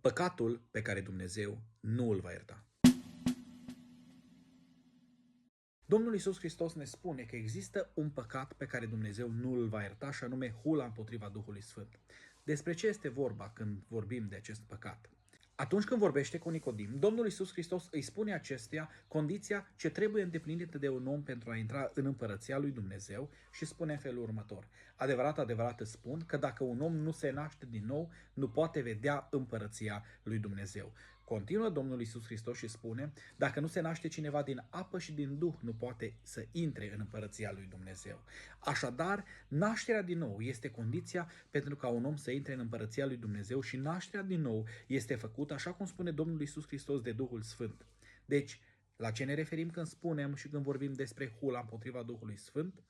păcatul pe care Dumnezeu nu îl va ierta. Domnul Iisus Hristos ne spune că există un păcat pe care Dumnezeu nu îl va ierta, și anume hula împotriva Duhului Sfânt. Despre ce este vorba când vorbim de acest păcat? Atunci când vorbește cu Nicodim, Domnul Iisus Hristos îi spune acesteia condiția ce trebuie îndeplinită de un om pentru a intra în împărăția lui Dumnezeu și spune în felul următor: adevărat, adevărat îți spun că dacă un om nu se naște din nou, nu poate vedea împărăția lui Dumnezeu. Continuă Domnul Iisus Hristos și spune: dacă nu se naște cineva din apă și din Duh, nu poate să intre în împărăția lui Dumnezeu. Așadar, nașterea din nou este condiția pentru ca un om să intre în împărăția lui Dumnezeu și nașterea din nou este făcută, așa cum spune Domnul Iisus Hristos, de Duhul Sfânt. Deci, la ce ne referim când spunem și când vorbim despre hula împotriva Duhului Sfânt?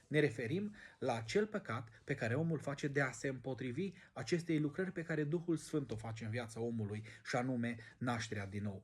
Ne referim la acel păcat pe care omul face de a se împotrivi acestei lucrări pe care Duhul Sfânt o face în viața omului, și anume nașterea din nou.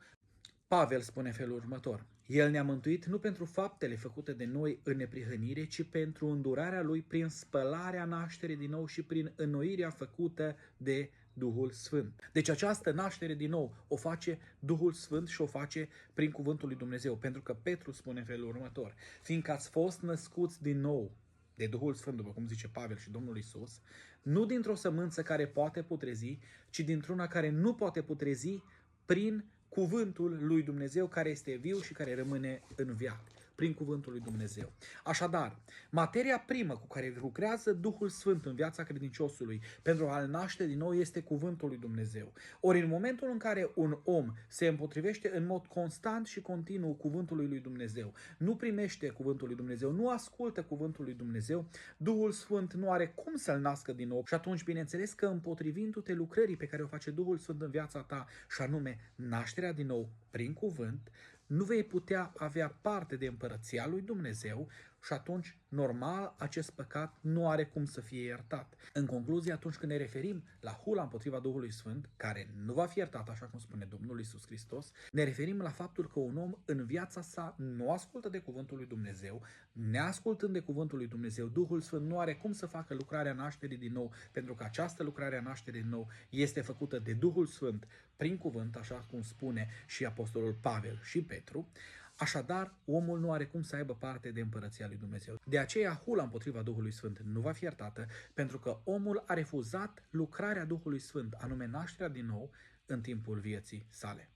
Pavel spune în felul următor: El ne-a mântuit nu pentru faptele făcute de noi în neprihănire, ci pentru îndurarea Lui prin spălarea nașterii din nou și prin înnoirea făcută de Duhul Sfânt. Deci această naștere din nou o face Duhul Sfânt și o face prin cuvântul lui Dumnezeu. Pentru că Petru spune în felul următor: fiindcă ați fost născuți din nou de Duhul Sfânt, după cum zice Pavel și Domnul Iisus, nu dintr-o sămânță care poate putrezi, ci dintr-una care nu poate putrezi, prin cuvântul lui Dumnezeu care este viu și care rămâne în veac. Prin cuvântul lui Dumnezeu. Așadar, materia primă cu care lucrează Duhul Sfânt în viața credinciosului pentru a-l naște din nou este cuvântul lui Dumnezeu. Ori în momentul în care un om se împotrivește în mod constant și continuu cuvântului lui Dumnezeu, nu primește cuvântul lui Dumnezeu, nu ascultă cuvântul lui Dumnezeu, Duhul Sfânt nu are cum să-l nască din nou și atunci, bineînțeles că împotrivindu-te lucrării pe care o face Duhul Sfânt în viața ta, și anume nașterea din nou prin cuvânt, nu vei putea avea parte de împărăția lui Dumnezeu și atunci, normal, acest păcat nu are cum să fie iertat. În concluzie, atunci când ne referim la hula împotriva Duhului Sfânt, care nu va fi iertat, așa cum spune Domnul Iisus Hristos, ne referim la faptul că un om în viața sa nu ascultă de cuvântul lui Dumnezeu, neascultând de cuvântul lui Dumnezeu, Duhul Sfânt nu are cum să facă lucrarea nașterii din nou, pentru că această lucrare a nașterii din nou este făcută de Duhul Sfânt prin cuvânt, așa cum spune și Apostolul Pavel și Petru. Așadar, omul nu are cum să aibă parte de împărăția lui Dumnezeu. De aceea, hula împotriva Duhului Sfânt nu va fi iertată, pentru că omul a refuzat lucrarea Duhului Sfânt, anume nașterea din nou, în timpul vieții sale.